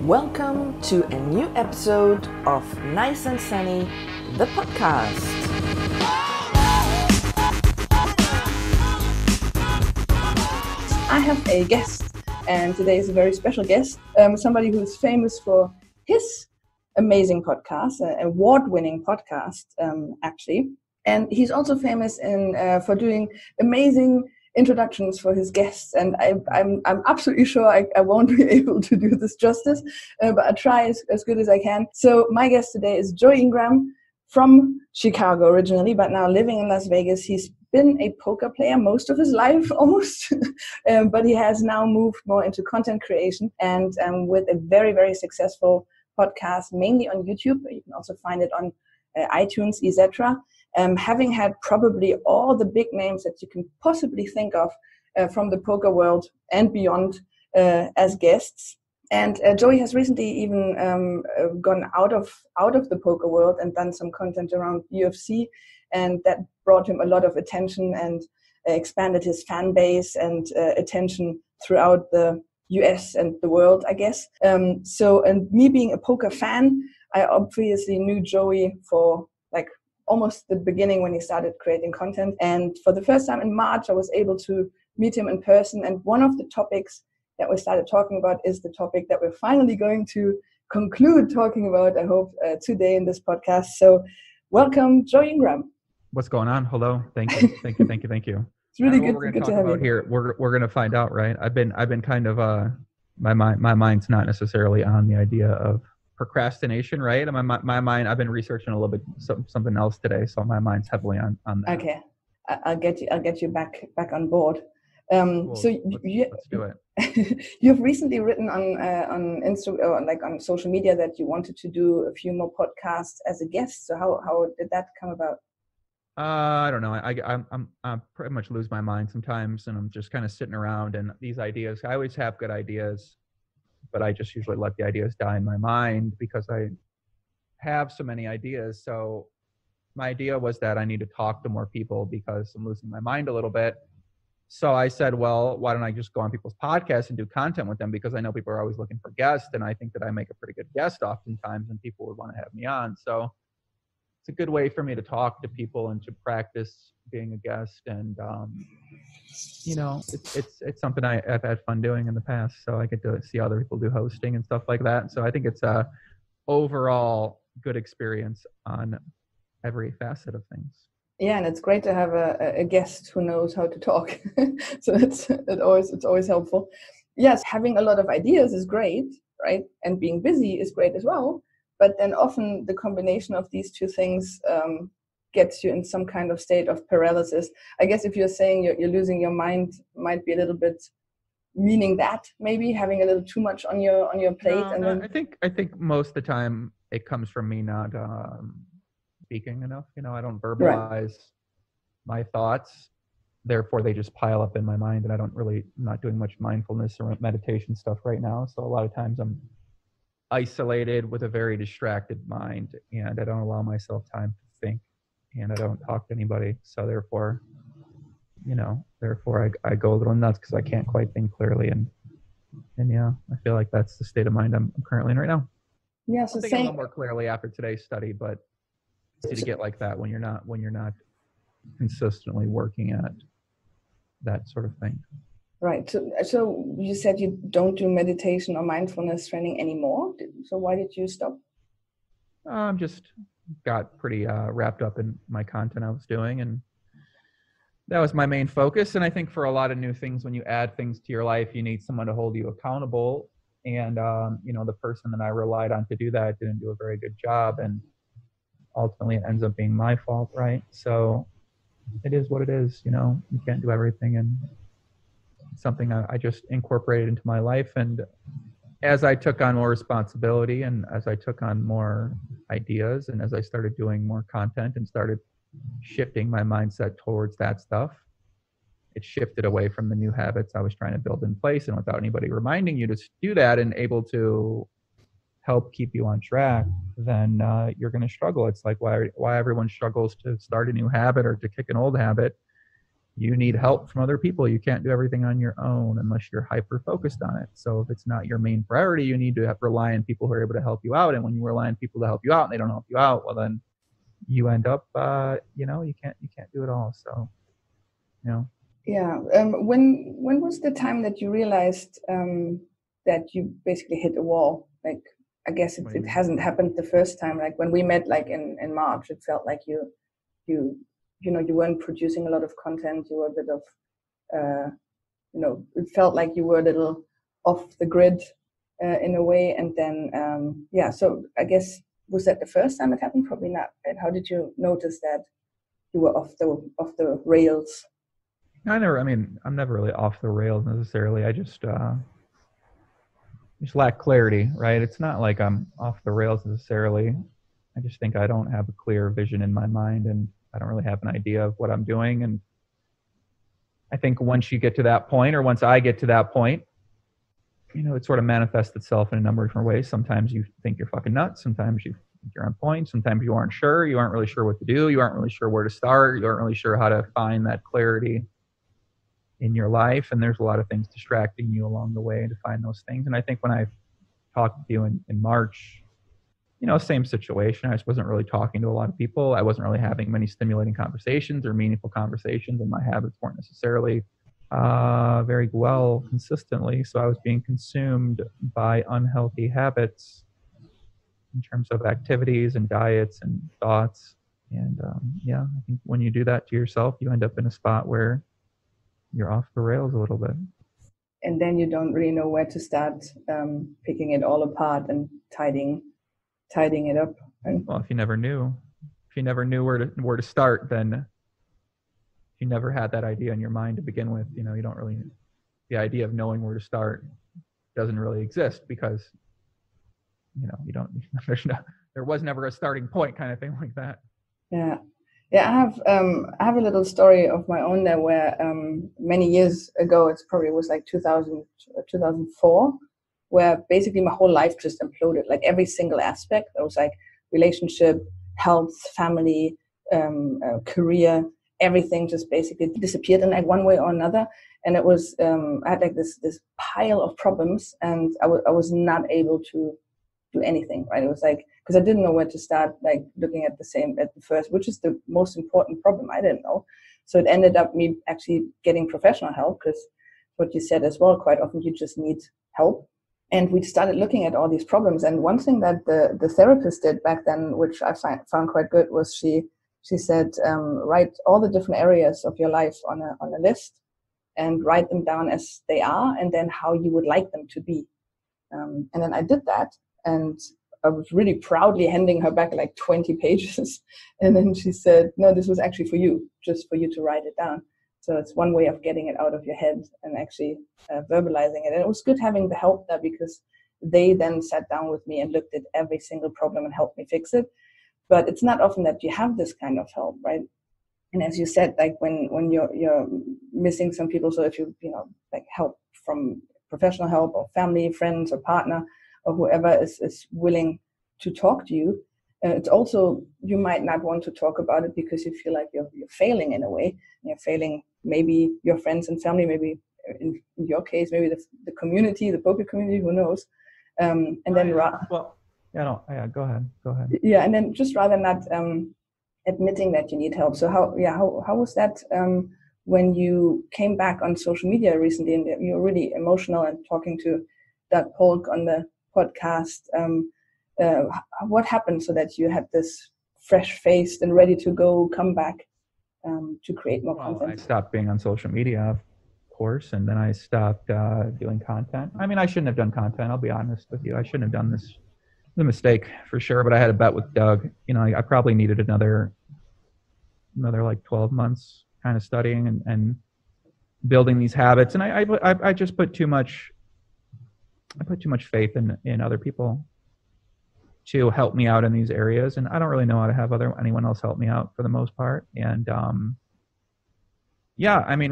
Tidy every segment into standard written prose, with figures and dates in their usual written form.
Welcome to a new episode of Nice and Sunny, the podcast. I have a guest, and today is a very special guest, somebody who is famous for his amazing podcast, an award-winning podcast, actually. And he's also famous for doing amazing introductions for his guests, and I'm absolutely sure I won't be able to do this justice, but I'll try as good as I can. So my guest today is Joey Ingram from Chicago originally, but now living in Las Vegas. He's been a poker player most of his life, almost, but he has now moved more into content creation and with a very, very successful podcast, mainly on YouTube. You can also find it on iTunes, etc. Having had probably all the big names that you can possibly think of from the poker world and beyond as guests. And Joey has recently even gone out of the poker world and done some content around UFC, and that brought him a lot of attention and expanded his fan base and attention throughout the US and the world, I guess. And me being a poker fan, I obviously knew Joey for like almost the beginning when he started creating content. And for the first time in March, I was able to meet him in person. And one of the topics that we started talking about is the topic that we're finally going to conclude talking about, I hope, today in this podcast. So welcome, Joey Ingram. What's going on? Hello. Thank you. Thank you. It's really good to have you here. We're going to find out, right? I've been kind of my mind's not necessarily on the idea of procrastination, right? My mind, I've been researching a little bit something else today, so my mind's heavily on that. Okay, I'll get you back on board. Cool. So let's do it. You've recently written on Instagram, or like on social media, that you wanted to do a few more podcasts as a guest. So how did that come about? I don't know. I pretty much lose my mind sometimes, and I'm just kind of sitting around, and these ideas. I always have good ideas, but I just usually let the ideas die in my mind because I have so many ideas. So my idea was that I need to talk to more people because I'm losing my mind a little bit. So I said, well, why don't I just go on people's podcasts and do content with them? Because I know people are always looking for guests, and I think that I make a pretty good guest oftentimes, and people would want to have me on. So it's a good way for me to talk to people and to practice being a guest. And, it's something I've had fun doing in the past. So I get to see other people do hosting and stuff like that. So I think it's a overall good experience on every facet of things. Yeah, and it's great to have a guest who knows how to talk. So it's always helpful. Yes, having a lot of ideas is great, right? And being busy is great as well. But then often the combination of these two things gets you in some kind of state of paralysis. I guess if you're saying you're losing your mind, might be a little bit meaning that maybe having a little too much on your plate. No, I think most of the time it comes from me not speaking enough. I don't verbalize my thoughts. Therefore, they just pile up in my mind, and I'm not doing much mindfulness or meditation stuff right now. So a lot of times I'm isolated with a very distracted mind, and I don't allow myself time to think, and I don't talk to anybody. So therefore I go a little nuts because I can't quite think clearly, and yeah, I feel like that's the state of mind I'm currently in right now. Yeah, so I'll think a little more clearly after today's study, but it's easy to get like that when you're not consistently working at that sort of thing. Right. So you said you don't do meditation or mindfulness training anymore. So why did you stop? Just got pretty wrapped up in my content I was doing, and that was my main focus. And I think for a lot of new things, when you add things to your life, you need someone to hold you accountable. And the person that I relied on to do that didn't do a very good job, and ultimately it ends up being my fault, right? So it is what it is. You can't do everything, and something I just incorporated into my life. And as I took on more responsibility, and as I took on more ideas, and as I started doing more content and started shifting my mindset towards that stuff, it shifted away from the new habits I was trying to build in place. And without anybody reminding you to do that and able to help keep you on track, then you're going to struggle. It's like why everyone struggles to start a new habit or to kick an old habit. you need help from other people. You can't do everything on your own unless you're hyper focused on it. So if it's not your main priority, you need to rely on people who are able to help you out. And when you rely on people to help you out and they don't help you out, well, then you end up, you can't do it all. So, Yeah. When was the time that you realized that you basically hit a wall? Like, I guess it hasn't happened the first time. Like when we met, like in March, it felt like you weren't producing a lot of content. You were a bit of, it felt like you were a little off the grid in a way. And then, so I guess, was that the first time it happened? Probably not. And how did you notice that you were off the rails? I'm never really off the rails necessarily. I just lack clarity, right? It's not like I'm off the rails necessarily. I just think I don't have a clear vision in my mind, and I don't really have an idea of what I'm doing. And I think once you get to that point, or once I get to that point, it sort of manifests itself in a number of different ways. Sometimes you think you're fucking nuts. Sometimes you think you're on point. Sometimes you aren't sure. You aren't really sure what to do. You aren't really sure where to start. You aren't really sure how to find that clarity in your life. And there's a lot of things distracting you along the way to find those things. And I think when I talked with you in March, same situation. I just wasn't really talking to a lot of people. I wasn't really having many stimulating conversations or meaningful conversations, and my habits weren't necessarily very well consistently. So I was being consumed by unhealthy habits in terms of activities and diets and thoughts. And I think when you do that to yourself, you end up in a spot where you're off the rails a little bit. And then you don't really know where to start picking it all apart and tidying it up. Well, if you never knew where to start, then you never had that idea in your mind to begin with. You don't really, the idea of knowing where to start doesn't really exist because, you don't, there was never a starting point kind of thing like that. Yeah. Yeah, I have a little story of my own there where many years ago, it probably was like 2004, where basically my whole life just imploded. Like every single aspect, it was like relationship, health, family, career, everything just basically disappeared in like one way or another. And it was I had like this pile of problems, and I was not able to do anything. Right? It was like, because I didn't know where to start, like looking at the first, which is the most important problem. I didn't know. So it ended up me actually getting professional help, because what you said as well, quite often you just need help. And we started looking at all these problems. And one thing that the therapist did back then, which I found quite good, was she said, write all the different areas of your life on a list and write them down as they are, and then how you would like them to be. And then I did that, and I was really proudly handing her back like 20 pages. And then she said, no, this was actually for you, just for you to write it down. So it's one way of getting it out of your head and actually verbalizing it. And it was good having the help there, because they then sat down with me and looked at every single problem and helped me fix it. But it's not often that you have this kind of help, right? And as you said, like when you're missing some people, so if you like help from professional help or family, friends or partner or whoever is willing to talk to you, it's also, you might not want to talk about it because you feel like you're failing in a way. You're failing maybe your friends and family, maybe in your case, maybe the community, the poker community, who knows? And then go ahead. Yeah, and then just rather not admitting that you need help. So how was that when you came back on social media recently and you were really emotional and talking to Doug Polk on the podcast? What happened so that you had this fresh-faced and ready to go comeback to create more content? I stopped being on social media, of course, and then I stopped doing content. I mean, I shouldn't have done content. I'll be honest with you. I shouldn't have done this. It was a mistake for sure, but I had a bet with Doug. I probably needed another like 12 months kind of studying and building these habits. And I just put too much faith in other people to help me out in these areas. And I don't really know how to have anyone else help me out for the most part. And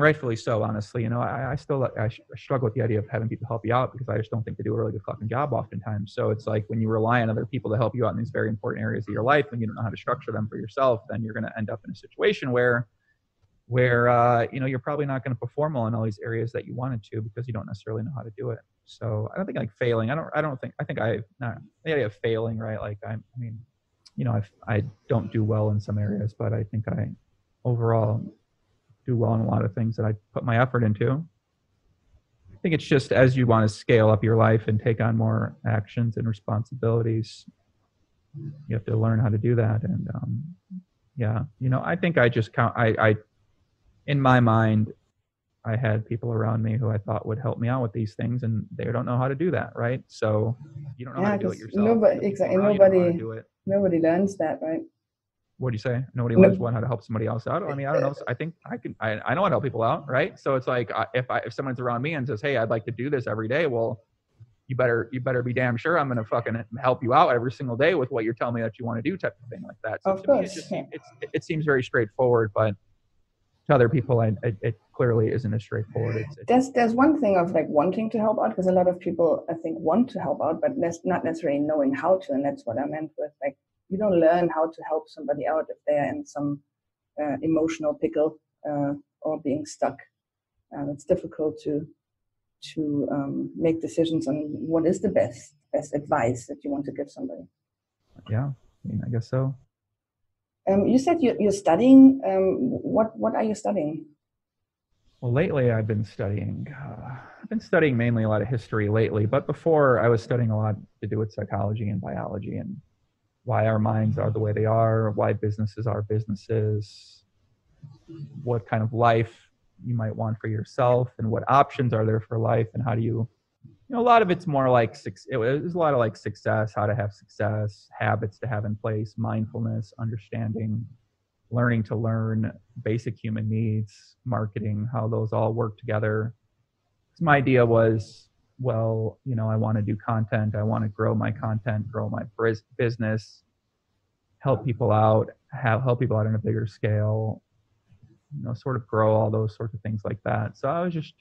rightfully so, honestly. I struggle with the idea of having people help you out, because I just don't think they do a really good fucking job oftentimes. So it's like when you rely on other people to help you out in these very important areas of your life and you don't know how to structure them for yourself, then you're going to end up in a situation where where you're probably not going to perform well in all these areas that you wanted to because you don't necessarily know how to do it. So I don't think like failing. I think I not the idea of failing, right? Like I mean, I don't do well in some areas, but I think I overall do well in a lot of things that I put my effort into. I think it's just as you want to scale up your life and take on more actions and responsibilities, you have to learn how to do that. And I think I just I in my mind, I had people around me who I thought would help me out with these things, and they don't know how to do that, right? So you don't know how to do it yourself. Nobody learns that, right? What do you say? Nobody learns how to help somebody else out. I mean, I don't know. I think I know how to help people out, right? So it's like if someone's around me and says, "Hey, I'd like to do this every day," well, you better be damn sure I'm going to fucking help you out every single day with what you're telling me that you want to do, type of thing like that. So of course, it seems very straightforward, but to other people, it clearly isn't as straightforward. There's one thing of like wanting to help out, because a lot of people I think want to help out, but not necessarily knowing how to, and that's what I meant with like you don't learn how to help somebody out if they're in some emotional pickle or being stuck. It's difficult to make decisions on what is the best advice that you want to give somebody. Yeah, I mean, I guess so. You said you're studying. What are you studying? Well, lately I've been studying mainly a lot of history lately, but before I was studying a lot to do with psychology and biology and why our minds are the way they are, why businesses are businesses, what kind of life you might want for yourself, and what options are there for life, and how do you a lot of it's more like it was a lot of like success, how to have success, habits to have in place, mindfulness, understanding, learning to learn, basic human needs, marketing, how those all work together. So my idea was, well, I want to do content. I want to grow my content, grow my business, help people out, help people out on a bigger scale, sort of grow all those sorts of things like that. So I was just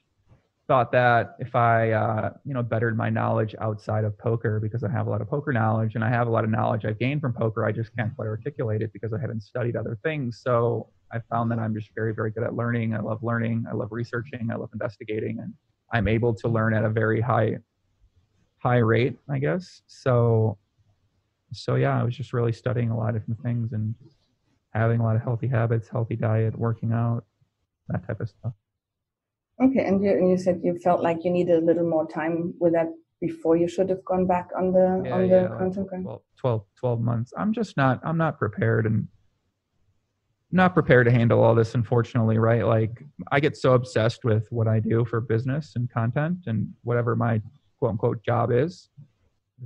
thought that if I, bettered my knowledge outside of poker, because I have a lot of poker knowledge and I have a lot of knowledge I've gained from poker, I just can't quite articulate it because I haven't studied other things. So I found that I'm just very, very good at learning. I love researching, I love investigating, and I'm able to learn at a very high rate, I guess. So yeah, I was just really studying a lot of different things and having a lot of healthy habits, healthy diet, working out, that type of stuff. Okay, and you said you felt like you needed a little more time with that before you should have gone back on the content. 12 months. I'm not prepared and not prepared to handle all this, unfortunately, right? Like I get so obsessed with what I do for business and content and whatever my quote unquote job is,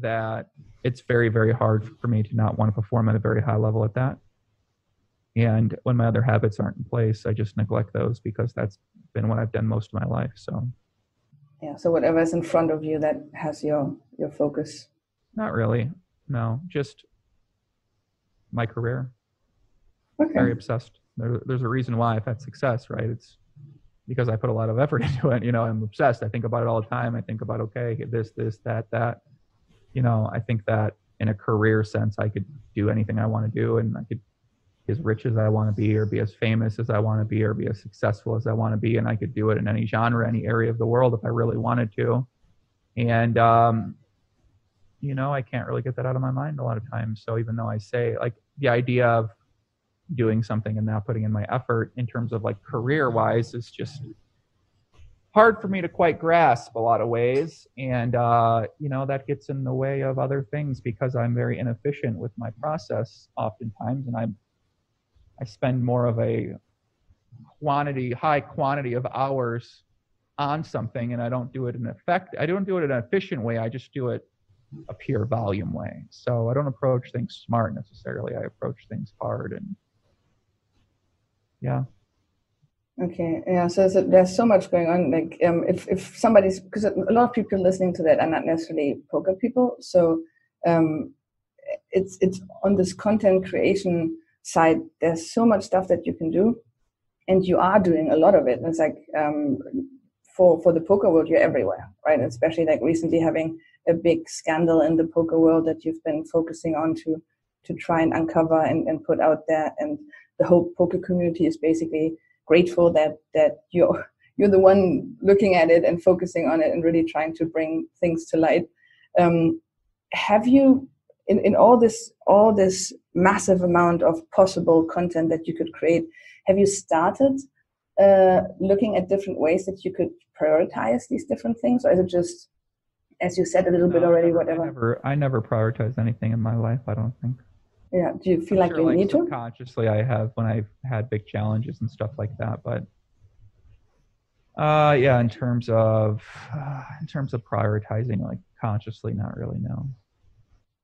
that it's very, very hard for me to not want to perform at a very high level at that. And when my other habits aren't in place, I just neglect those because that's been what I've done most of my life. So yeah, so whatever is in front of you that has your focus. Not really. No, just my career. Okay. Very obsessed. There's a reason why I've had success, right? It's because I put a lot of effort into it. I'm obsessed. I think about it all the time. I think about, okay, this, that. I think that in a career sense, I could do anything I want to do, and I could be as rich as I want to be, or be as famous as I want to be, or be as successful as I want to be. And I could do it in any genre, any area of the world if I really wanted to. And, I can't really get that out of my mind a lot of times. So even though I say like the idea of doing something and not putting in my effort in terms of like career wise is just hard for me to quite grasp a lot of ways. And, that gets in the way of other things because I'm very inefficient with my process oftentimes. And I spend more of a high quantity of hours on something, and I don't do it in an efficient way. I just do it a pure volume way. So I don't approach things smart necessarily. I approach things hard, and yeah. Okay, yeah. So there's so much going on. Like, if somebody's, because a lot of people listening to that are not necessarily poker people, so it's on this content creation side. There's so much stuff that you can do, and you are doing a lot of it. And it's like for the poker world, you're everywhere, right? Especially like recently having a big scandal in the poker world that you've been focusing on to try and uncover and put out there, and the whole poker community is basically grateful that you're the one looking at it and focusing on it and really trying to bring things to light. Have you, in all this massive amount of possible content that you could create, have you started looking at different ways that you could prioritize these different things, or is it just, as you said a little bit already, whatever? I never prioritized anything in my life, I don't think. Yeah. Do you feel like you need to? Subconsciously, I have when I've had big challenges and stuff like that. But yeah, in terms of prioritizing, like consciously, not really. No.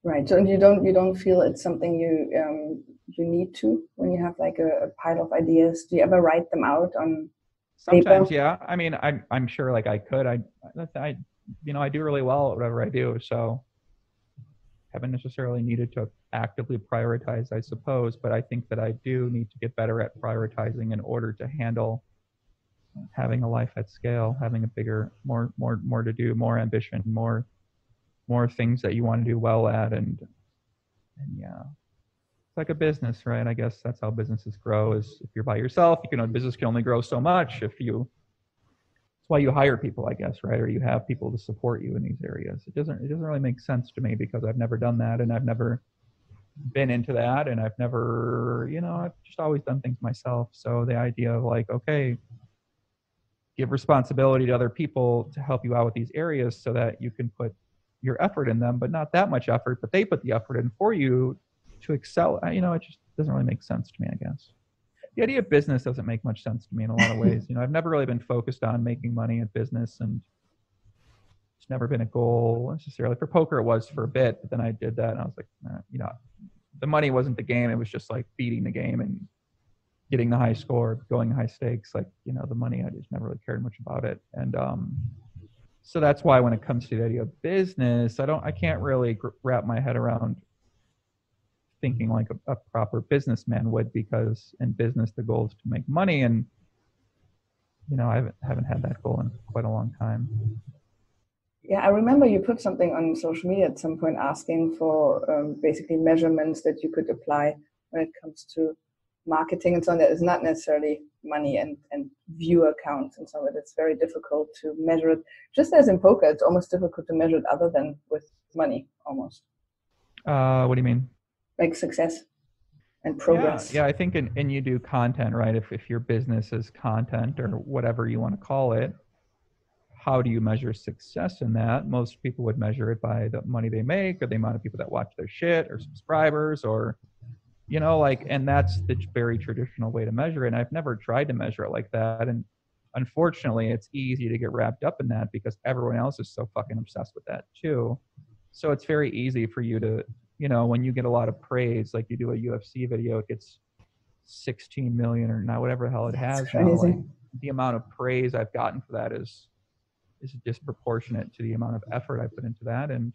Right. So you don't feel it's something you need to, when you have like a pile of ideas. Do you ever write them out on Sometimes, paper? yeah. I mean, I'm sure like I could. I do really well at whatever I do, so haven't necessarily needed to actively prioritize, I suppose, but I think that I do need to get better at prioritizing in order to handle having a life at scale, having a bigger, more to do, more ambition, more things that you want to do well at, and yeah, it's like a business, right? I guess that's how businesses grow. Is if you're by yourself, a business can only grow so much. That's why you hire people, I guess, right? Or you have people to support you in these areas. It doesn't really make sense to me because I've never done that, and I've never been into that, and I've never, I've just always done things myself. So the idea of like, okay, give responsibility to other people to help you out with these areas so that you can put your effort in them, but not that much effort, but they put the effort in for you to excel. It just doesn't really make sense to me, I guess. The idea of business doesn't make much sense to me in a lot of ways. I've never really been focused on making money at business, and it's never been a goal necessarily. For poker, it was for a bit, but then I did that, and I was like, the money wasn't the game. It was just like beating the game and getting the high score, going high stakes. Like, the money, I just never really cared much about it. And so that's why when it comes to the idea of business, I can't really wrap my head around thinking like a proper businessman would, because in business the goal is to make money, and I haven't had that goal in quite a long time. Yeah, I remember you put something on social media at some point asking for basically measurements that you could apply when it comes to marketing and so on. That is not necessarily money and viewer counts and so on. It's very difficult to measure it. Just as in poker, it's almost difficult to measure it other than with money, almost. What do you mean? Like success and progress. Yeah, I think and you do content, right? If your business is content or whatever you want to call it, how do you measure success in that? Most people would measure it by the money they make, or the amount of people that watch their shit, or subscribers, or and that's the very traditional way to measure it. And I've never tried to measure it like that. And unfortunately, it's easy to get wrapped up in that because everyone else is so fucking obsessed with that too. So it's very easy for you to, when you get a lot of praise, like you do a UFC video, it gets 16 million or not, whatever the hell it has now. Like, the amount of praise I've gotten for that is disproportionate to the amount of effort I put into that. And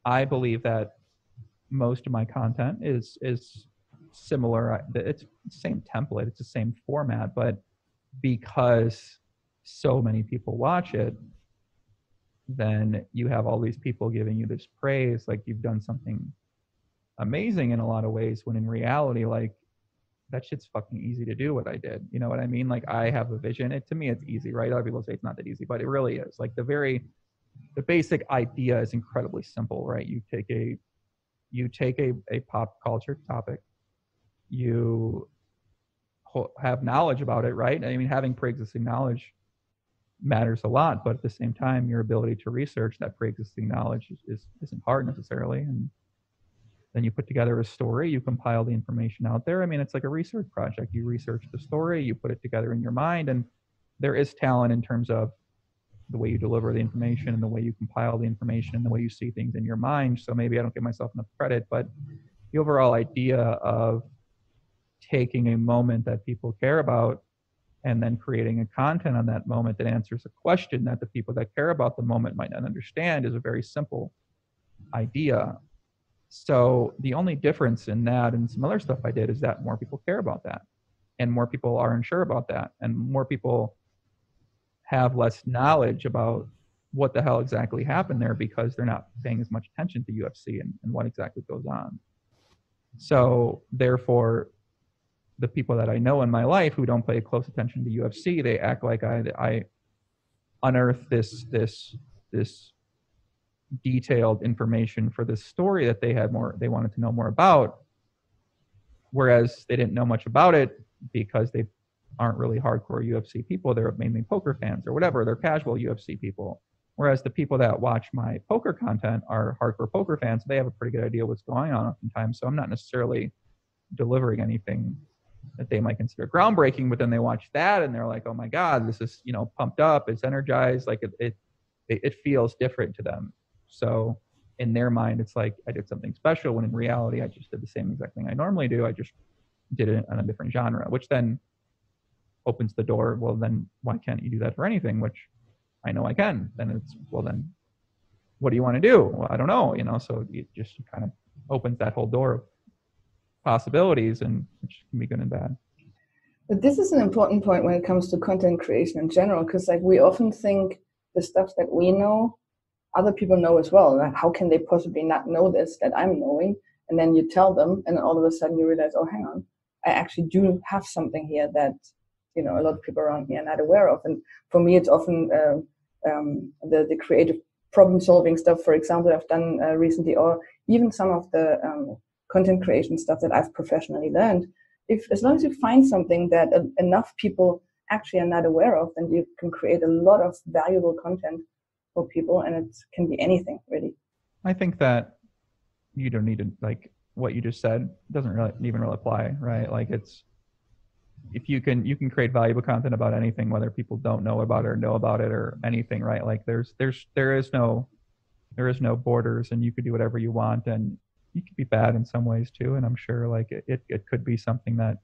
I believe that most of my content is similar. It's the same template, it's the same format, but because so many people watch it, then you have all these people giving you this praise, like you've done something amazing in a lot of ways, when in reality, like, that shit's fucking easy to do what I did. You know what I mean? Like, I have a vision. To me, it's easy, right? Other people say it's not that easy, but it really is. Like, the basic idea is incredibly simple, right? You take a pop culture topic, you have knowledge about it, right? I mean, having pre-existing knowledge matters a lot, but at the same time, your ability to research that pre-existing knowledge isn't hard necessarily. And then you put together a story, you compile the information out there. I mean, it's like a research project. You research the story, you put it together in your mind, and there is talent in terms of the way you deliver the information and the way you compile the information and the way you see things in your mind. So maybe I don't give myself enough credit, but the overall idea of taking a moment that people care about and then creating a content on that moment that answers a question that the people that care about the moment might not understand is a very simple idea. So the only difference in that and some other stuff I did is that more people care about that, and more people are unsure about that, and more people have less knowledge about what the hell exactly happened there because they're not paying as much attention to UFC and what exactly goes on. So therefore, the people that I know in my life who don't pay close attention to UFC, they act like I unearthed this detailed information for this story that they wanted to know more about, whereas they didn't know much about it because they aren't really hardcore UFC people. They're mainly poker fans or whatever. They're casual UFC people. Whereas the people that watch my poker content are hardcore poker fans. They have a pretty good idea what's going on oftentimes. So I'm not necessarily delivering anything that they might consider groundbreaking, but then they watch that and they're like, oh my God, this is, pumped up. It's energized. Like it feels different to them. So in their mind, it's like I did something special, when in reality, I just did the same exact thing I normally do. I just did it on a different genre, which then opens the door. Well, then why can't you do that for anything? Which I know I can. Then it's, well, then what do you want to do? Well, I don't know, so it just kind of opens that whole door of possibilities, and which can be good and bad. But this is an important point when it comes to content creation in general, because like we often think the stuff that we know, other people know as well. Like, how can they possibly not know this that I'm knowing? And then you tell them, and all of a sudden you realize, oh, hang on, I actually do have something here that a lot of people around me are not aware of. And for me, it's often the creative problem solving stuff, for example, I've done recently, or even some of the content creation stuff that I've professionally learned. As long as you find something that enough people actually are not aware of, then you can create a lot of valuable content for people, and it can be anything really. I think that you don't need to, like what you just said doesn't really even apply, right? Like it's, if you can create valuable content about anything, whether people don't know about it or know about it or anything, right? Like there is no borders, and you could do whatever you want, and you could be bad in some ways too. And I'm sure like it could be something that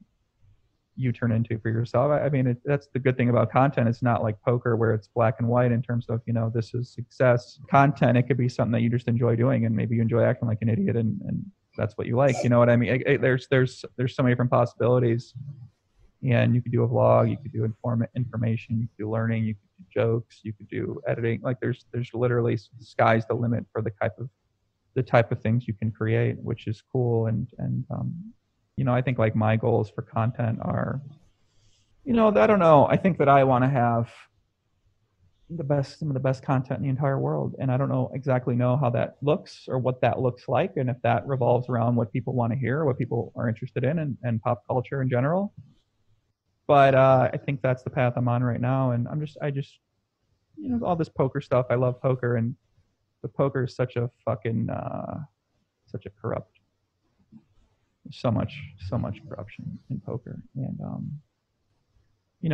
you turn into for yourself. I mean, that's the good thing about content. It's not like poker where it's black and white in terms of, this is success. Content, it could be something that you just enjoy doing, and maybe you enjoy acting like an idiot, and that's what you like. You know what I mean? There's so many different possibilities. And you could do a vlog, you could do information, you could do learning, you could do jokes, you could do editing. Like there's literally, sky's the limit for the type of things you can create, which is cool. And I think like my goals for content are, I don't know. I think that I want to have some of the best content in the entire world. And I don't exactly know how that looks or what that looks like. And if that revolves around what people want to hear, what people are interested in, and pop culture in general. But I think that's the path I'm on right now. And I just, all this poker stuff. I love poker, and the poker is such a fucking, such a corrupt. So much corruption in poker. And,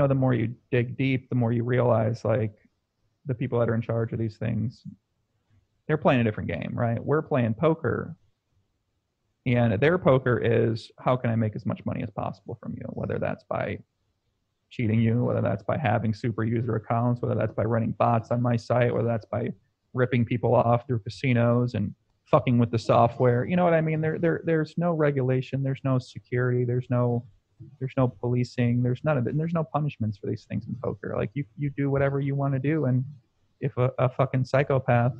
the more you dig deep, the more you realize like the people that are in charge of these things, they're playing a different game, right? We're playing poker, and their poker is, how can I make as much money as possible from you? Whether that's by cheating you, whether that's by having super user accounts, whether that's by running bots on my site, whether that's by ripping people off through casinos and fucking with the software. You know what I mean? There's no regulation, there's no security, there's no policing, there's none of it, and there's no punishments for these things in poker. Like you do whatever you want to do, and if a fucking psychopath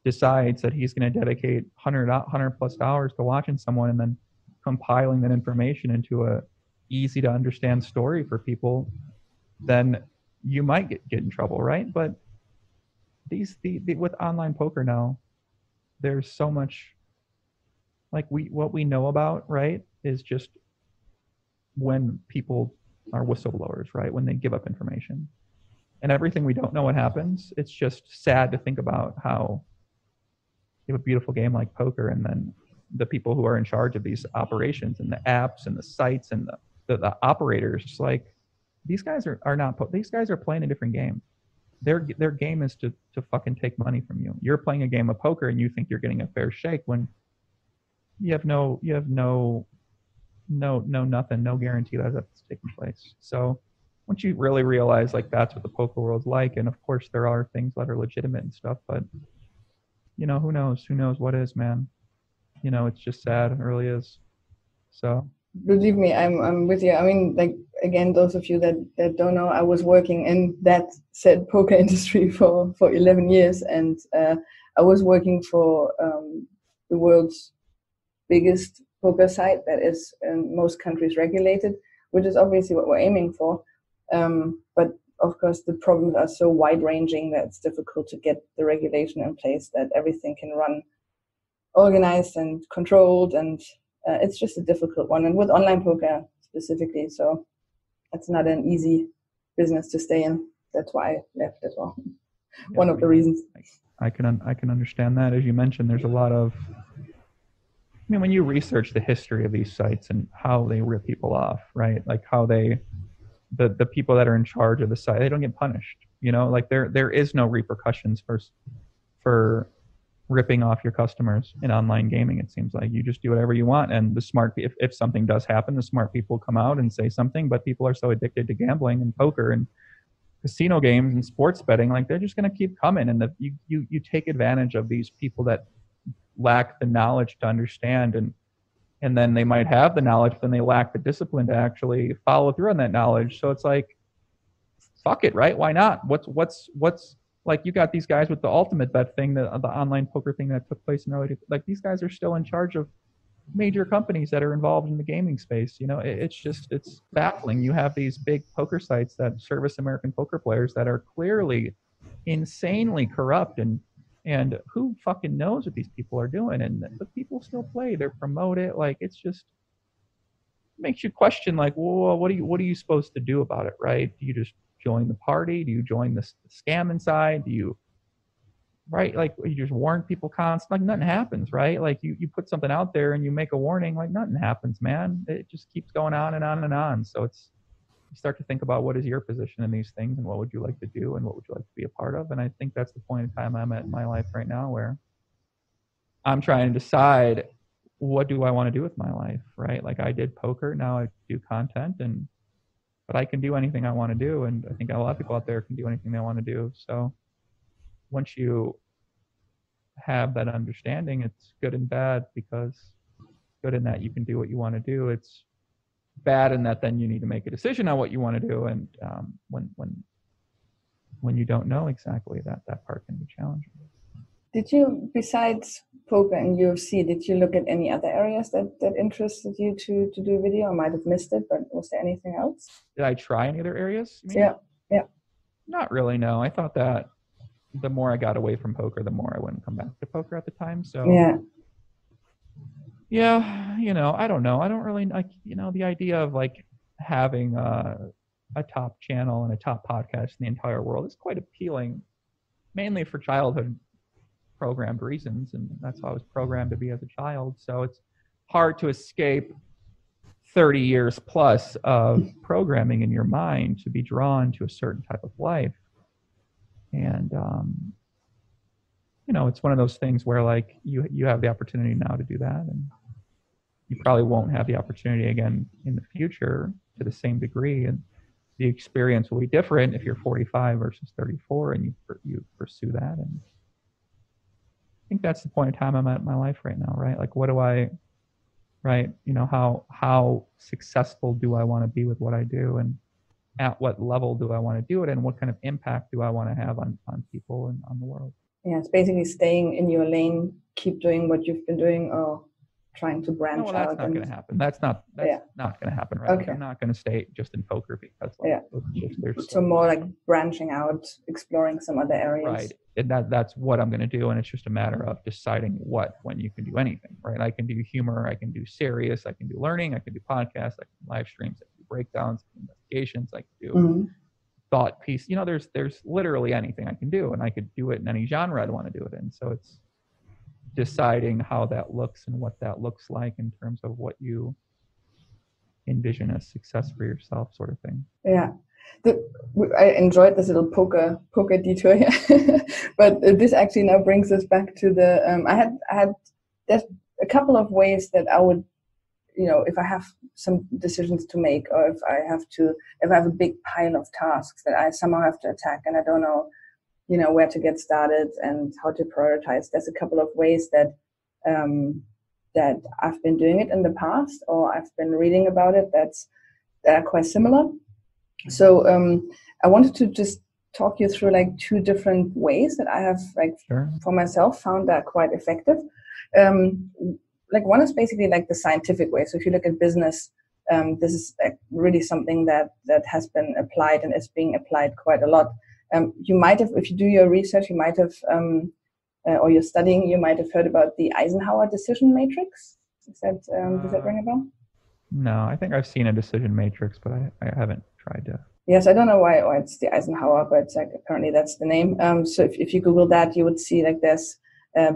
decides that he's going to dedicate 100 plus hours to watching someone and then compiling that information into a easy to understand story for people, then you might get in trouble, right? But with online poker now, there's so much, like what we know about, right, is just when people are whistleblowers, right, when they give up information, and everything we don't know what happens. It's just sad to think about how you have a beautiful game like poker, and then the people who are in charge of these operations and the apps and the sites and the operators, like these guys are playing a different game. Their game is to fucking take money from you. You're playing a game of poker and you think you're getting a fair shake when you have no nothing, no guarantee that that's taking place. So once you really realize like that's what the poker world's like, and of course there are things that are legitimate and stuff, but who knows what is, man. It's just sad. It really is. So believe me, I'm with you. I mean, like, again, those of you that don't know, I was working in that said poker industry for 11 years, and I was working for the world's biggest poker site that is in most countries regulated, which is obviously what we're aiming for. But of course, the problems are so wide-ranging that it's difficult to get the regulation in place that everything can run organized and controlled, and it's just a difficult one. And with online poker specifically, so it's not an easy business to stay in. That's why I left as well. One of the reasons. I can understand that. As you mentioned, there's a lot of, I mean, when you research the history of these sites and how they rip people off, right? Like how the people that are in charge of the site, they don't get punished. You know, like there is no repercussions for ripping off your customers in online gaming. It seems like you just do whatever you want, and the smart, if something does happen, the smart people come out and say something. But people are so addicted to gambling and poker and casino games and sports betting, like they're just going to keep coming. And you take advantage of these people that lack the knowledge to understand, and then they might have the knowledge, but then they lack the discipline to actually follow through on that knowledge. So it's like, fuck it, right? Why not? What's like, you got these guys with the ultimate bet thing, the online poker thing that took place in early, like these guys are still in charge of major companies that are involved in the gaming space. You know, it's baffling. You have these big poker sites that service American poker players that are clearly insanely corrupt, and who fucking knows what these people are doing, and the people still play, they're promoted. Like, it's just makes you question, like, well, what are you supposed to do about it, right? Do you just join the party? Do you join the scam inside? Do you, right? Like, you just warn people constantly, like nothing happens, right? Like you put something out there and you make a warning, like nothing happens, man. It just keeps going on and on and on. So you start to think about, what is your position in these things, and what would you like to do, and what would you like to be a part of? And I think that's the point in time I'm at in my life right now, where I'm trying to decide, what do I want to do with my life, right? Like, I did poker, now I do content, but I can do anything I want to do, and I think a lot of people out there can do anything they want to do. So once you have that understanding, it's good and bad, because good in that you can do what you want to do. It's bad in that then you need to make a decision on what you want to do, and when you don't know exactly, that part can be challenging. Did you, besides poker and UFC, did you look at any other areas that interested you to do a video? I might have missed it, but was there anything else? Did I try any other areas? Yeah. Not really, no. I thought that the more I got away from poker, the more I wouldn't come back to poker at the time. So yeah, you know, I don't know. I don't really like, you know, the idea of like having a top channel and a top podcast in the entire world is quite appealing, mainly for childhood programmed reasons, and that's how I was programmed to be as a child. So it's hard to escape 30 years plus of programming in your mind to be drawn to a certain type of life. And you know, it's one of those things where like you have the opportunity now to do that, and you probably won't have the opportunity again in the future to the same degree, and the experience will be different if you're 45 versus 34 and you pursue that. And I think that's the point in time I'm at in my life right now, right? Like, what do I, right? You know, how successful do I want to be with what I do, and at what level do I want to do it, and what kind of impact do I want to have on people and on the world? Yeah, it's basically staying in your lane, keep doing what you've been doing, or trying to branch out. Well, that's not going to happen. That's not going to happen, right? Okay. Like, I'm not going to stay just in poker, because like, so more like branching out, exploring some other areas. Right. And that's what I'm going to do, and it's just a matter of deciding when you can do anything, right? I can do humor, I can do serious, I can do learning, I can do podcasts, I can do live streams, I can do breakdowns, I can do investigations, I can do thought piece. You know, there's literally anything I can do, and I could do it in any genre I'd want to do it in. So it's deciding how that looks and what that looks like in terms of what you envision as success for yourself, sort of thing. Yeah. I enjoyed this little poker detour here, but this actually now brings us back to the. I had there's a couple of ways that I would, you know, if I have some decisions to make, or if I have a big pile of tasks that I somehow have to attack, and I don't know, you know, where to get started and how to prioritize. There's a couple of ways that I've been doing it in the past, or I've been reading about it that are quite similar. So I wanted to just talk you through like two different ways that I have, like, for myself found that quite effective. like one is basically like the scientific way. So if you look at business, this is really something that has been applied and is being applied quite a lot. You might have, if you do your research, you might have, or you're studying, you might have heard about the Eisenhower decision matrix. Does that ring a bell? No, I think I've seen a decision matrix, but I haven't tried to. Yes, I don't know why it's the Eisenhower, but it's like apparently that's the name. So if you Google that, you would see like there's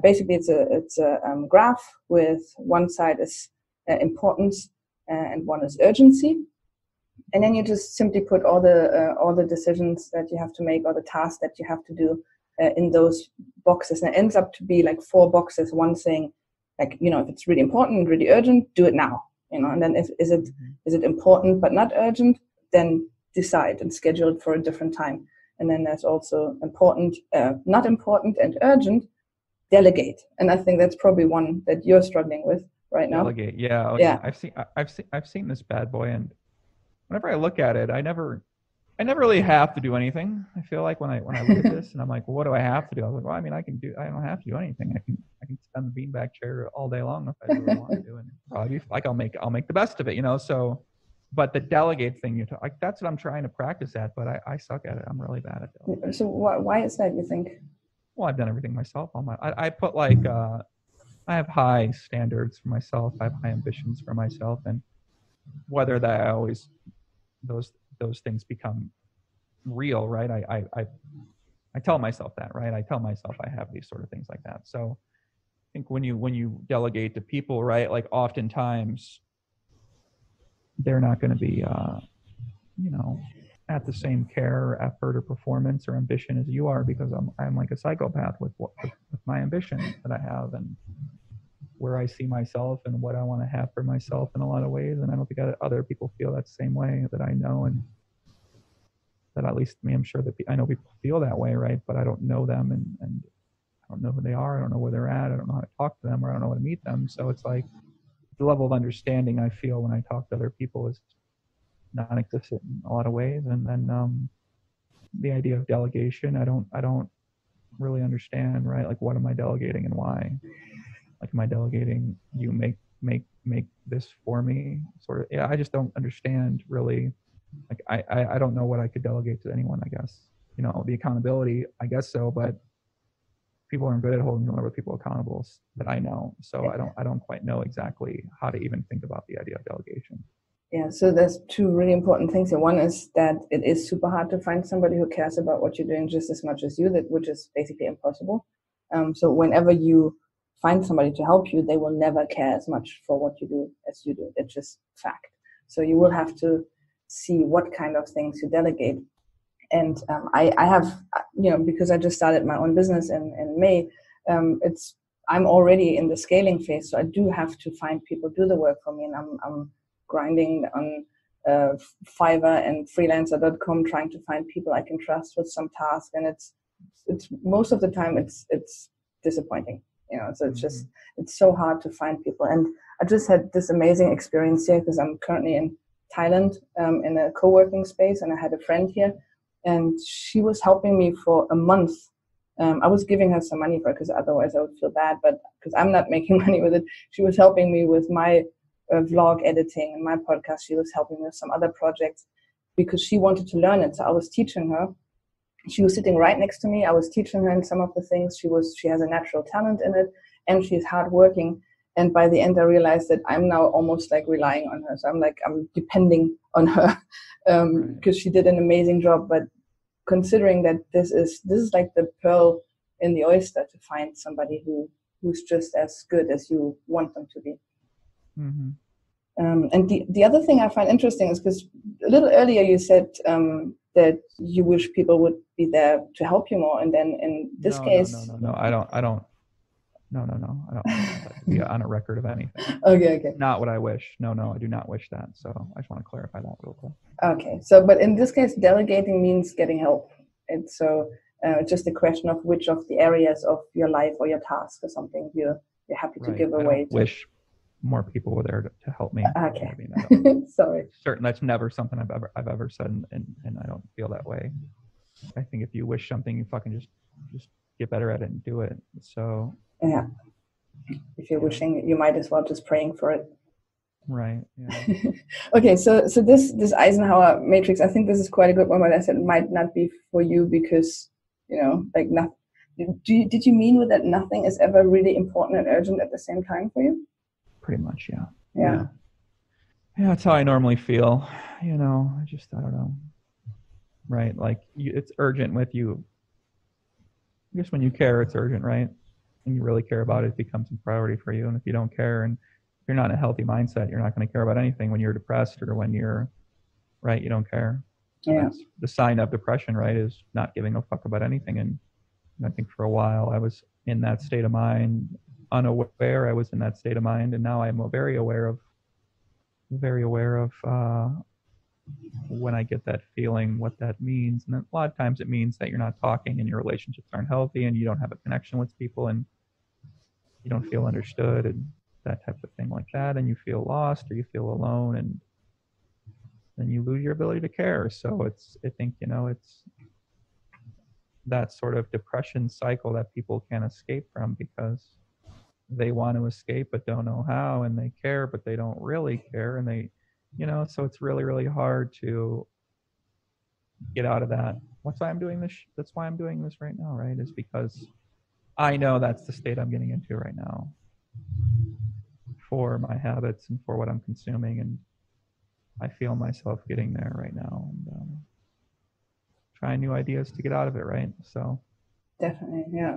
basically it's a graph with one side is importance and one is urgency, and then you just simply put all the decisions that you have to make or the tasks that you have to do in those boxes, and it ends up to be like 4 boxes. One saying like, you know, if it's really important, really urgent, do it now. You know, and then if is it important but not urgent, then decide and schedule it for a different time. And then there's also important, not important and urgent, delegate. And I think that's probably one that you're struggling with right now. Delegate, yeah. Oh, yeah. I've seen this bad boy, and whenever I look at it, I never really have to do anything. I feel like when I look at this and I'm like, well, what do I have to do? I was like, well, I mean, I don't have to do anything. I can sit on the beanbag chair all day long if I really want to do it. Probably like I'll make the best of it, you know. So, but the delegate thing, like that's what I'm trying to practice at, but I suck at it. I'm really bad at it. So why is that, you think? Well, I've done everything myself. I put like I have high standards for myself. I have high ambitions for myself, and whether that I always those things become real, right? I tell myself that, right? I tell myself I have these sort of things like that. So I think when you delegate to people, right, like oftentimes they're not going to be, you know, at the same care, effort, or performance or ambition as you are, because I'm like a psychopath with my ambition that I have and where I see myself and what I want to have for myself in a lot of ways. And I don't think other people feel that same way that I know, and that at least me, I'm sure that I know people feel that way, right? But I don't know them, and I don't know who they are. I don't know where they're at. I don't know how to talk to them, or I don't know how to meet them. So it's like the level of understanding I feel when I talk to other people is non-existent in a lot of ways. And then the idea of delegation, I don't really understand, right? Like, what am I delegating and why? Like, am I delegating you make this for me? Sort of, yeah. I just don't understand really. Like, I don't know what I could delegate to anyone, I guess. You know, the accountability, I guess so, but people aren't good at holding other people accountable that I know. So I don't quite know exactly how to even think about the idea of delegation. Yeah, so there's 2 really important things here. One is that it is super hard to find somebody who cares about what you're doing just as much as you, which is basically impossible. So whenever you find somebody to help you, they will never care as much for what you do as you do. It's just fact. So you will have to see what kind of things you delegate. And I have, you know, because I just started my own business in May, I'm already in the scaling phase. So I do have to find people do the work for me, and I'm grinding on Fiverr and freelancer.com, trying to find people I can trust with some tasks. And it's most of the time it's disappointing, you know. So it's so hard to find people. And I just had this amazing experience here because I'm currently in Thailand in a co-working space, and I had a friend here, and she was helping me for a month. I was giving her some money for it because otherwise I would feel bad, but because I'm not making money with it, she was helping me with my vlog editing and my podcast. She was helping me with some other projects because she wanted to learn it. So I was teaching her. She was sitting right next to me. I was teaching her in some of the things. She has a natural talent in it, and she's hardworking. And by the end, I realized that I'm now almost like relying on her. So I'm depending on her because she did an amazing job. But considering that this is like the pearl in the oyster, to find somebody who's just as good as you want them to be. Mm-hmm. And the other thing I find interesting is because a little earlier you said that you wish people would be there to help you more, and then in this case, no, I don't. I don't want that to be on a record of anything. Okay. Not what I wish. No, I do not wish that. So I just want to clarify that real quick. Okay. So, but in this case, delegating means getting help. And so it's just a question of which of the areas of your life or your task or something you're happy to give away. I wish more people were there to help me. Okay. I mean, sorry. Certain. That's never something I've ever said, and I don't feel that way. I think if you wish something, you fucking just get better at it and do it. So yeah. if you're wishing, you might as well just praying for it. Right. Yeah. Okay, so this Eisenhower matrix, I think this is quite a good one, but I said it might not be for you because, like nothing. Did you mean with that nothing is ever really important and urgent at the same time for you? Pretty much, yeah. Yeah. Yeah, that's how I normally feel. I don't know. Right, like it's urgent with you. I guess when you care, it's urgent, right? When you really care about it, it becomes a priority for you. And if you don't care, and if you're not in a healthy mindset, you're not going to care about anything. When you're depressed or when you're, right, you don't care. Yeah. That's the sign of depression, right, is not giving a fuck about anything. And I think for a while I was in that state of mind, unaware I was in that state of mind, and now I'm very aware of when I get that feeling, what that means. And a lot of times it means that you're not talking and your relationships aren't healthy and you don't have a connection with people and you don't feel understood and that type of thing like that. And you feel lost or you feel alone, and then you lose your ability to care. So I think, it's that sort of depression cycle that people can't escape from because they want to escape but don't know how, and they care but they don't really care, and they, so it's really, really hard to get out of that. That's why I'm doing this right now, right? Is because I know that's the state I'm getting into right now for my habits and for what I'm consuming, and I feel myself getting there right now, and trying new ideas to get out of it, right? So Definitely, yeah.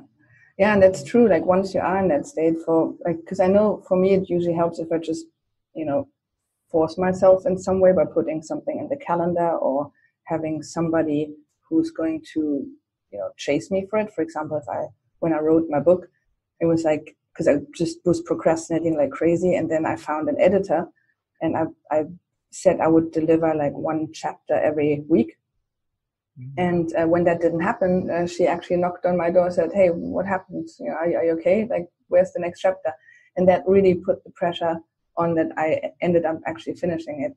Yeah, and that's true. Like once you are in that state because I know for me it usually helps if I just, force myself in some way by putting something in the calendar or having somebody who's going to, chase me for it. For example, when I wrote my book, it was like, because I just was procrastinating like crazy, and then I found an editor, and I said I would deliver like one chapter every week. And when that didn't happen, she actually knocked on my door and said, "Hey, what happened? Are you okay? Like, where's the next chapter?" And that really put the pressure on that I ended up actually finishing it.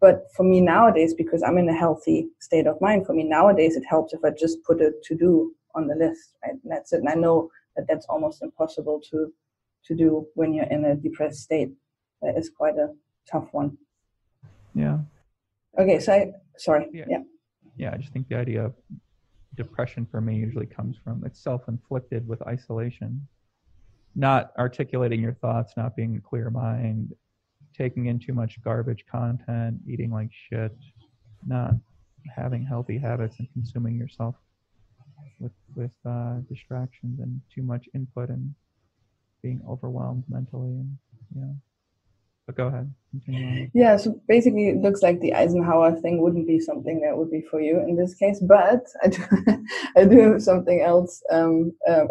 But for me nowadays, because I'm in a healthy state of mind, for me nowadays it helps if I just put a to-do on the list, right? And that's it. And I know that that's almost impossible to do when you're in a depressed state. That is quite a tough one. Yeah. Okay, so sorry. Yeah, I just think the idea of depression for me usually comes from it's self-inflicted with isolation, not articulating your thoughts, not being a clear mind, taking in too much garbage content, eating like shit, not having healthy habits, and consuming yourself with distractions and too much input and being overwhelmed mentally. And but go ahead, continue on. Yeah, so basically it looks like the Eisenhower thing wouldn't be something that would be for you in this case, but I do have something else.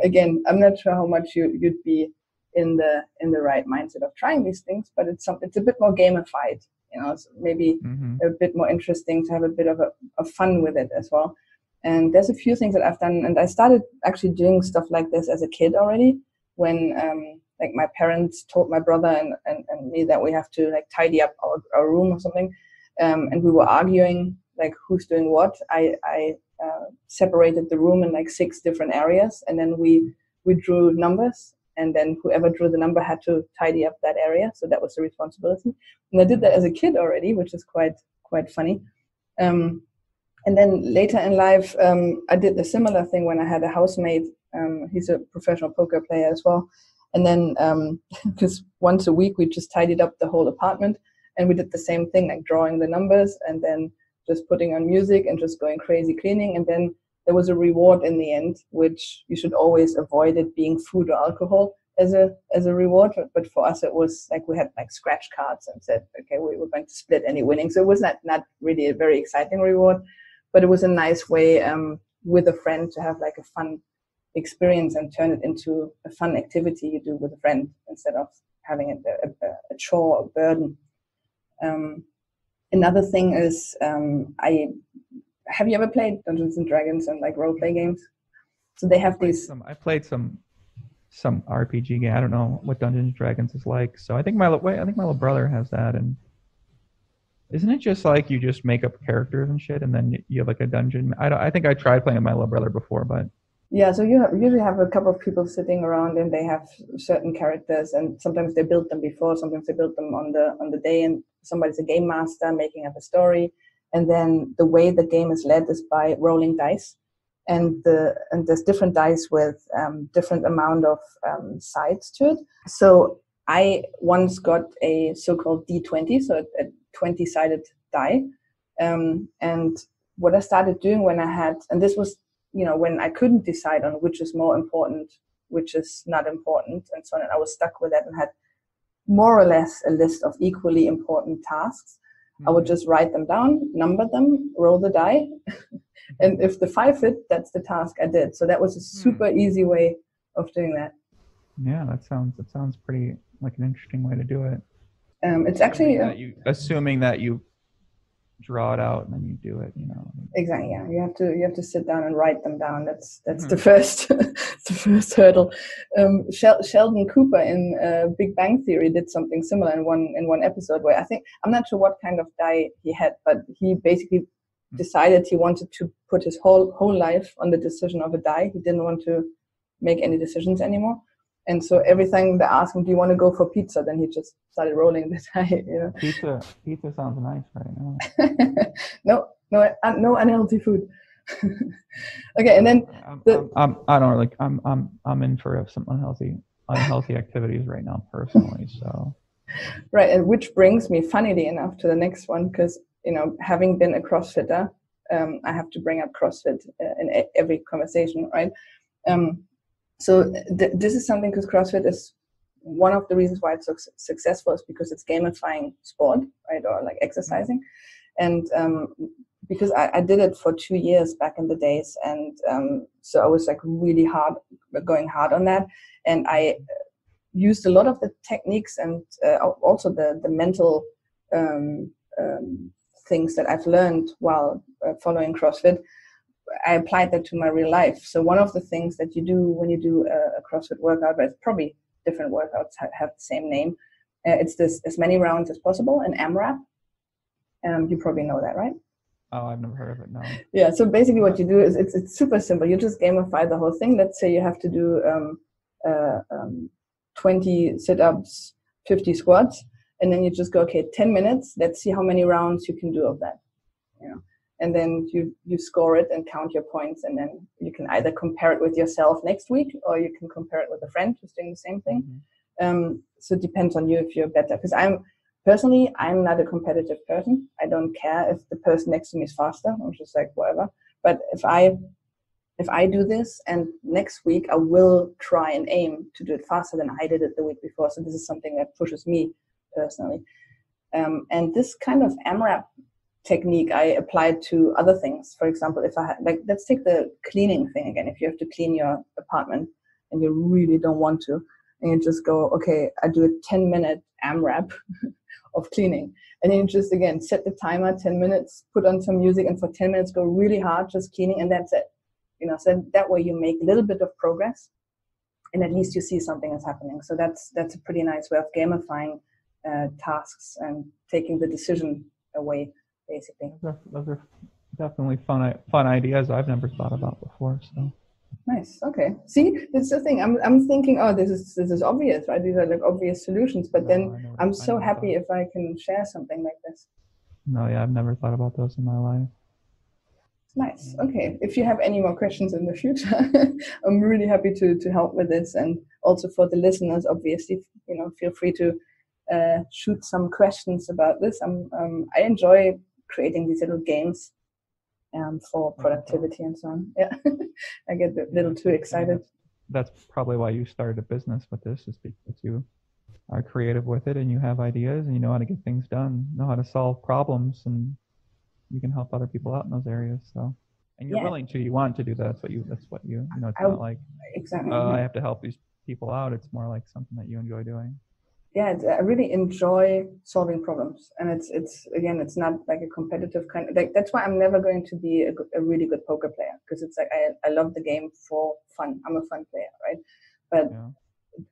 Again, I'm not sure how much you'd be in the right mindset of trying these things, but it's a bit more gamified, so maybe a bit more interesting to have a bit of fun with it as well. And there's a few things that I've done, and I started actually doing stuff like this as a kid already, when like my parents told my brother and me that we have to like tidy up our room or something, and we were arguing like who's doing what. I separated the room in like 6 different areas, and then we drew numbers, and then whoever drew the number had to tidy up that area. So that was the responsibility, and I did that as a kid already, which is quite funny. And then later in life, I did a similar thing when I had a housemate. He's a professional poker player as well. And then, because once a week we just tidied up the whole apartment, and we did the same thing, like drawing the numbers and then just putting on music and just going crazy cleaning. And then there was a reward in the end, which you should always avoid it being food or alcohol as a reward. But for us, it was like we had like scratch cards and said, okay, we were going to split any winnings. So it was not really a very exciting reward, but it was a nice way with a friend to have like a fun experience and turn it into a fun activity you do with a friend instead of having it a chore or burden. Another thing is, have you ever played Dungeons and Dragons and like role play games? So they have these. I played some RPG game. I don't know what Dungeons and Dragons is like. So I think my little brother has that. And isn't it just like you just make up characters and shit, and then you have like a dungeon? I think I tried playing with my little brother before, but Yeah, so you usually have a couple of people sitting around, and they have certain characters, and sometimes they build them before, sometimes they build them on the day, and somebody's a game master making up a story, and then the way the game is led is by rolling dice, and there's different dice with different amount of sides to it. So I once got a so-called D20, so a 20-sided die, and what I started doing when I had, and this was when I couldn't decide on which is more important, which is not important, and so on, and I was stuck with that and had more or less a list of equally important tasks. I would just write them down, number them, roll the die, and if the 5 fit, that's the task I did. So that was a super easy way of doing that. Yeah, that sounds pretty like an interesting way to do it. It's actually assuming that you draw it out and then you do it. Exactly. Yeah, you have to sit down and write them down. That's the first the first hurdle. Sheldon Cooper in Big Bang Theory did something similar in one episode where I'm not sure what kind of die he had, but he basically decided he wanted to put his whole life on the decision of a die. He didn't want to make any decisions anymore. And so everything they asked him, do you want to go for pizza? Then he just started rolling the die. Pizza sounds nice right now. No unhealthy food. Okay, and then I'm in for some unhealthy activities right now personally. So right, and which brings me, funnily enough, to the next one, because having been a CrossFitter, I have to bring up CrossFit in every conversation, right? So this is something, because CrossFit is one of the reasons why it's so successful is because it's gamifying sport, right, or like exercising. And because I did it for 2 years back in the days, and so I was like really going hard on that, and I used a lot of the techniques and also the mental things that I've learned while following CrossFit. I applied that to my real life. So one of the things that you do when you do a CrossFit workout, but it's probably different workouts have the same name, it's this as many rounds as possible, an AMRAP. You probably know that, right? Oh, I've never heard of it, no. Yeah, so basically what you do is it's super simple. You just gamify the whole thing. Let's say you have to do 20 sit-ups, 50 squats, and then you just go, okay, 10 minutes, let's see how many rounds you can do of that. And then you score it and count your points, and then you can either compare it with yourself next week, or you can compare it with a friend who's doing the same thing. So it depends on you if you're better. Because I'm not a competitive person. I don't care if the person next to me is faster. I'm just like, whatever. But if I do this, and next week I will try and aim to do it faster than I did it the week before. So this is something that pushes me personally. And this kind of AMRAP technique I applied to other things. For example, if I had, let's take the cleaning thing again. If you have to clean your apartment and you really don't want to, and you just go, okay, I do a 10-minute AMRAP of cleaning. And then you just, again, set the timer, 10 minutes, put on some music, and for 10 minutes go really hard just cleaning, and that's it. So that way you make a little bit of progress, and at least you see something is happening. So that's a pretty nice way of gamifying tasks and taking the decision away, basically. Those are definitely fun ideas I've never thought about before. So nice. Okay. See, that's the thing. I'm thinking, oh, this is obvious, right? These are like obvious solutions. But then I'm so happy if I can share something like this. No, yeah, I've never thought about those in my life. Nice. Okay. If you have any more questions in the future, I'm really happy to help with this. And also for the listeners, obviously, feel free to shoot some questions about this. I enjoy creating these little games for productivity and so on. Yeah, I get a little too excited. That's probably why you started a business with this, is because you are creative with it and you have ideas and you know how to get things done, know how to solve problems, and you can help other people out in those areas. So, and you're willing to, you want to do that. That's what you it's not like, exactly. I have to help these people out. It's more like something that you enjoy doing. Yeah, I really enjoy solving problems, and it's not like a competitive kind of, like, that's why I'm never going to be a really good poker player, because it's like I love the game for fun. I'm a fun player, right? But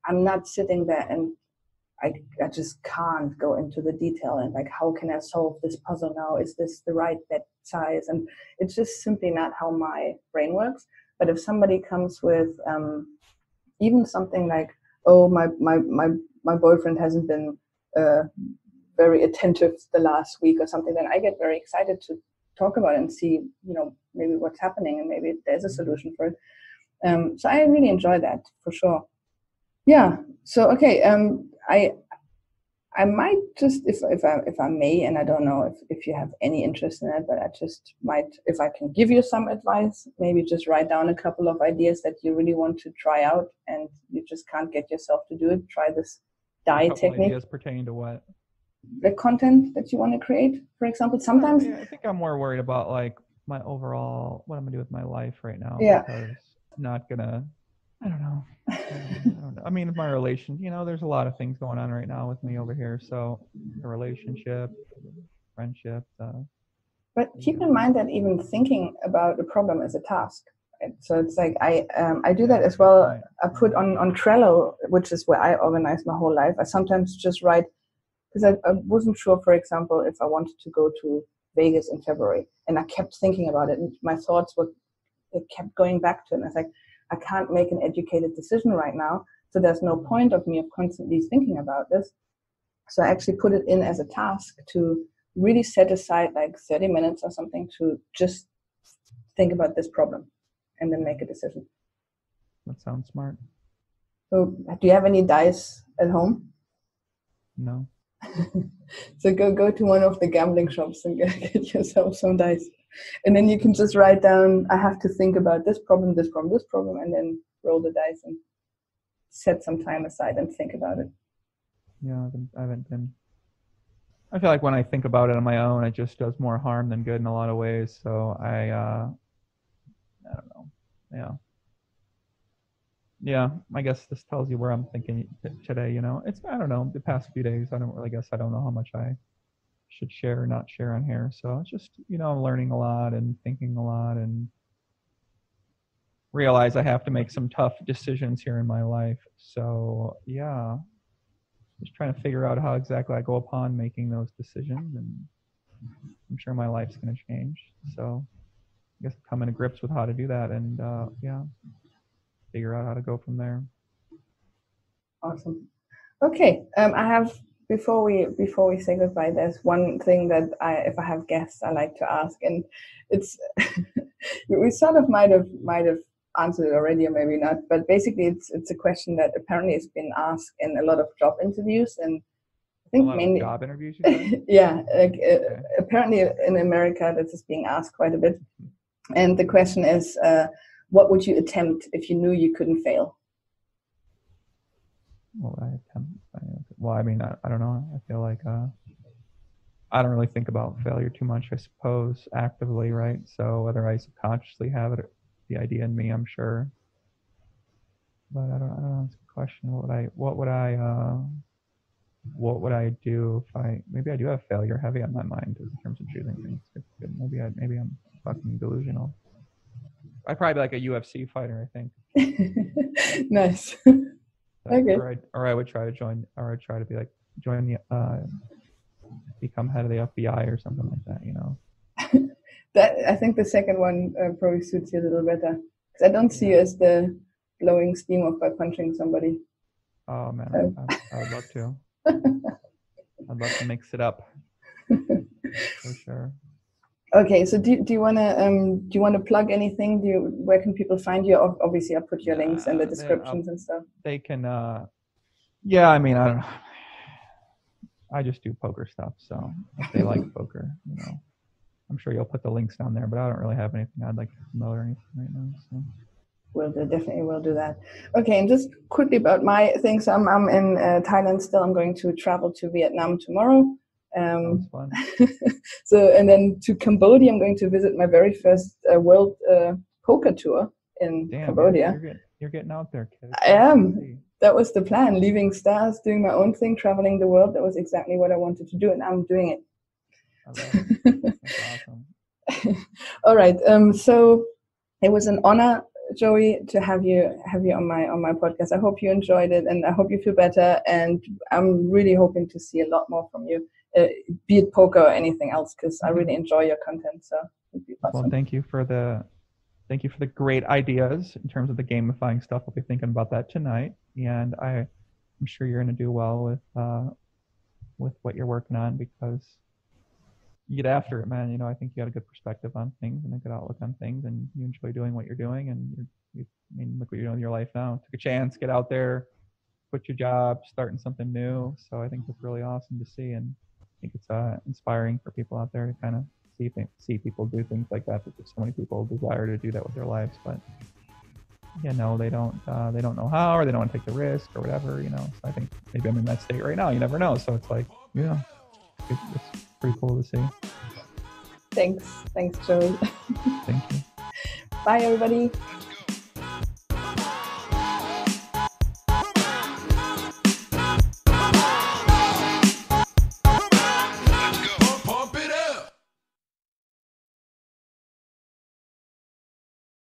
I'm not sitting there and I just can't go into the detail and like, how can I solve this puzzle now? Is this the right bet size? And it's just simply not how my brain works. But if somebody comes with even something like, oh, my boyfriend hasn't been very attentive the last week or something, then I get very excited to talk about it and see, maybe what's happening, and maybe there's a solution for it. So I really enjoy that for sure. Yeah. So okay. I might just, if I may, and I don't know if you have any interest in it, but I just might, if I can give you some advice, maybe just write down a couple of ideas that you really want to try out and you just can't get yourself to do it. Try this die technique. Ideas pertaining to what? The content that you want to create, for example. Sometimes I think I'm more worried about like my overall, what I'm gonna do with my life right now. Yeah. Because I'm not gonna, I don't know. I mean, my relation, there's a lot of things going on right now with me over here. So the relationship, friendship. But keep in mind that even thinking about a problem is a task. Right? So it's like I do that as well. Right. I put on Trello, which is where I organize my whole life. I sometimes just write, because I wasn't sure, for example, if I wanted to go to Vegas in February, and I kept thinking about it, and my thoughts it kept going back to it. And I was like, I can't make an educated decision right now, so there's no point of me of constantly thinking about this. So I actually put it in as a task to really set aside like 30 minutes or something to just think about this problem and then make a decision. That sounds smart. So do you have any dice at home? No. So go to one of the gambling shops and get yourself some dice. And then you can just write down, I have to think about this problem, this problem, this problem, and then roll the dice and set some time aside and think about it. Yeah, I haven't been. I feel like when I think about it on my own, it just does more harm than good in a lot of ways. So I don't know. Yeah, I guess this tells you where I'm thinking today. It's, I don't know, the past few days, I don't know how much I should share or not share on here. So it's just, I'm learning a lot and thinking a lot and realize I have to make some tough decisions here in my life. So yeah, just trying to figure out how exactly I go upon making those decisions, and I'm sure my life's going to change. So I guess coming to grips with how to do that, and figure out how to go from there. Awesome. Okay. I have, before we say goodbye, there's one thing that if I have guests, I like to ask, and it's we sort of might have answered it already, or maybe not. But basically, it's a question that apparently has been asked in a lot of job interviews, and I think mainly job interviews. You said? Yeah, apparently in America, this is being asked quite a bit. And the question is, what would you attempt if you knew you couldn't fail? What would I attempt? Well, I mean, I don't know. I feel like I don't really think about failure too much, I suppose, actively, right? So whether I subconsciously have it, the idea in me, I'm sure. But I don't know. It's a good question. What would I do if maybe I do have failure heavy on my mind in terms of choosing things. It's good. Maybe I'm fucking delusional. I'd probably be like a UFC fighter, I think. Nice. Okay. Or I would try to join the become head of the FBI or something like that. That, I think the second one probably suits you a little better, because I don't see you as the blowing steam off by punching somebody. Oh man, I would love to. I'd love to mix it up for sure. Okay, so do you wanna plug anything? Where can people find you? Obviously, I'll put your links in the descriptions and stuff. They can. Yeah, I mean, I don't know. I just do poker stuff, so if they like poker, I'm sure you'll put the links down there. But I don't really have anything I'd like to promote or anything right now. So. Definitely will do that. Okay, and just quickly about my things. I'm in Thailand still. I'm going to travel to Vietnam tomorrow. Sounds fun. So, and then to Cambodia, I'm going to visit my very first world poker tour in Cambodia. You're getting out there, kid. I am. That was the plan. Leaving stars, doing my own thing, traveling the world. That was exactly what I wanted to do, and I'm doing it. I love it. That's awesome. All right. So it was an honor, Joey, to have you on my podcast. I hope you enjoyed it, and I hope you feel better. And I'm really hoping to see a lot more from you, be it poker or anything else, because I really enjoy your content. So it'd be awesome. Well, thank you for the thank you for the great ideas in terms of the gamifying stuff. I'll be thinking about that tonight, and I'm sure you're going to do well with what you're working on, because you get after it, man. I think you got a good perspective on things and a good outlook on things, and you enjoy doing what you're doing. And look what you're doing in your life now. Took a chance, get out there, quit your job, starting something new. So I think it's really awesome to see, and I think it's inspiring for people out there to kind of see people do things like that, because so many people desire to do that with their lives, but they don't know how, or they don't want to take the risk or whatever. So I think maybe I'm in that state right now. You never know. So it's like, it's pretty cool to see. Thanks, Joey. Thank you. Bye, everybody.